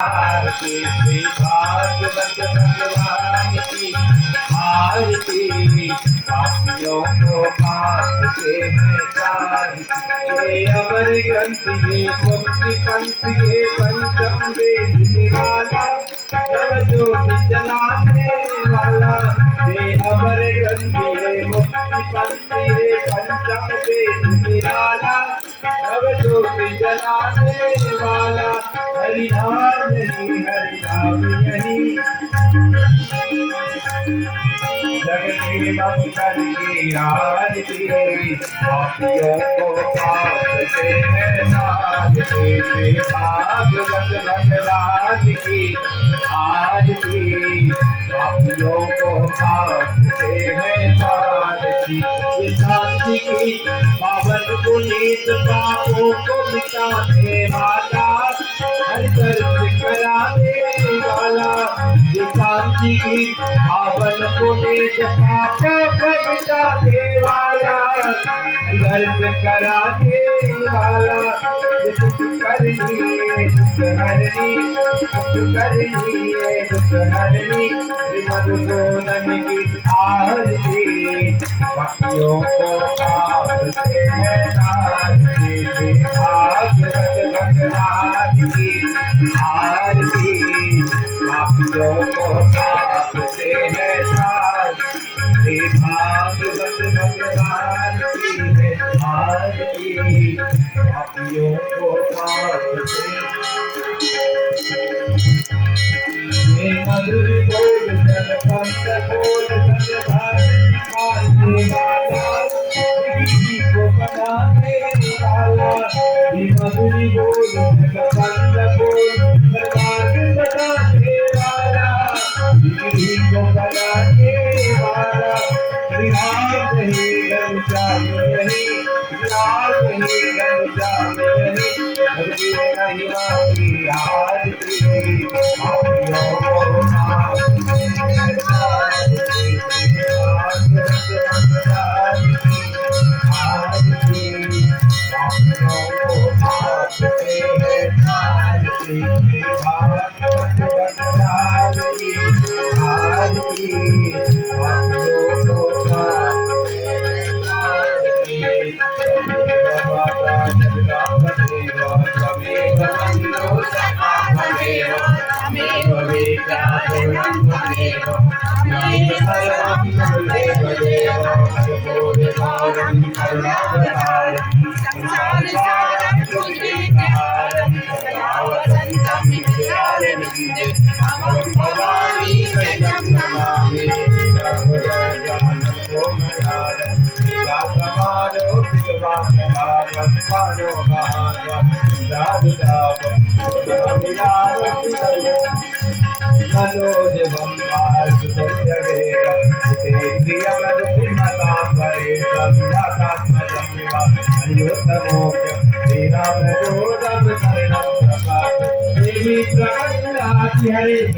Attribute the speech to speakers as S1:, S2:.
S1: आरती श्री भागवत भगवान की आरती। पापियों को पाप से बचाई ये अमर ग्रंथ ये मुक्ति पंथ ये पंचम वेद निराला जब जो जलाने वाला ये अमर ग्रंथ ये मुक्ति पंथ ये पंचम वेद निराला जब जो जलाने वाला हरिनाम नहीं हरिनाम नहीं। जगती मंगल की आरती पापियों को पाप से नाचते भागवत भगवान की आरती। पापियों को पाप से नाचती ये शांति की पावन पुनीत पापों को मिटाने वाला हर दर्द कराने वाला ये शांति की पावन पुनीत पापों को मिटाने वाला दर्द कराने वाला दुख करनी दुख हरनी दुख हरनी मधुसूदन की आरती। पापियों को पाप से नाचते भागवत भगवान की आरती। पापियों को पाप से नाचते भागवत भगवान की आरती। पापियों को पाप से ये मधुर बोल जन पंत बोल जन भारती वाला जिंदगी को बनाने वाला ये मधुर बोल जन पंत बोल दरबार बनाने वाला जिंदगी को बनाने वाला। रिहाज नहीं गंजाम नहीं रिहाज नहीं गंजाम नहीं हरदी नहीं मांगी आरती। पापियों को पाप से नाचते भागवत भगवान की आरती। पापियों को पाप से नाचते भागवत भगवान की आरती। पापियों को पाप से नाचते बाबा जगदम्बदेव त्वमेव वन्दो सदामदेव त्वमेव वेदान्तरं त्वमेव त्वमेव सर्वं त्वमेव देव सर्वोदयकारं करुणावतारं संसारसारं तुझीकारं सदा वसन्तं विद्यारण्ये अहं भवानी शरणं नमामि। हरे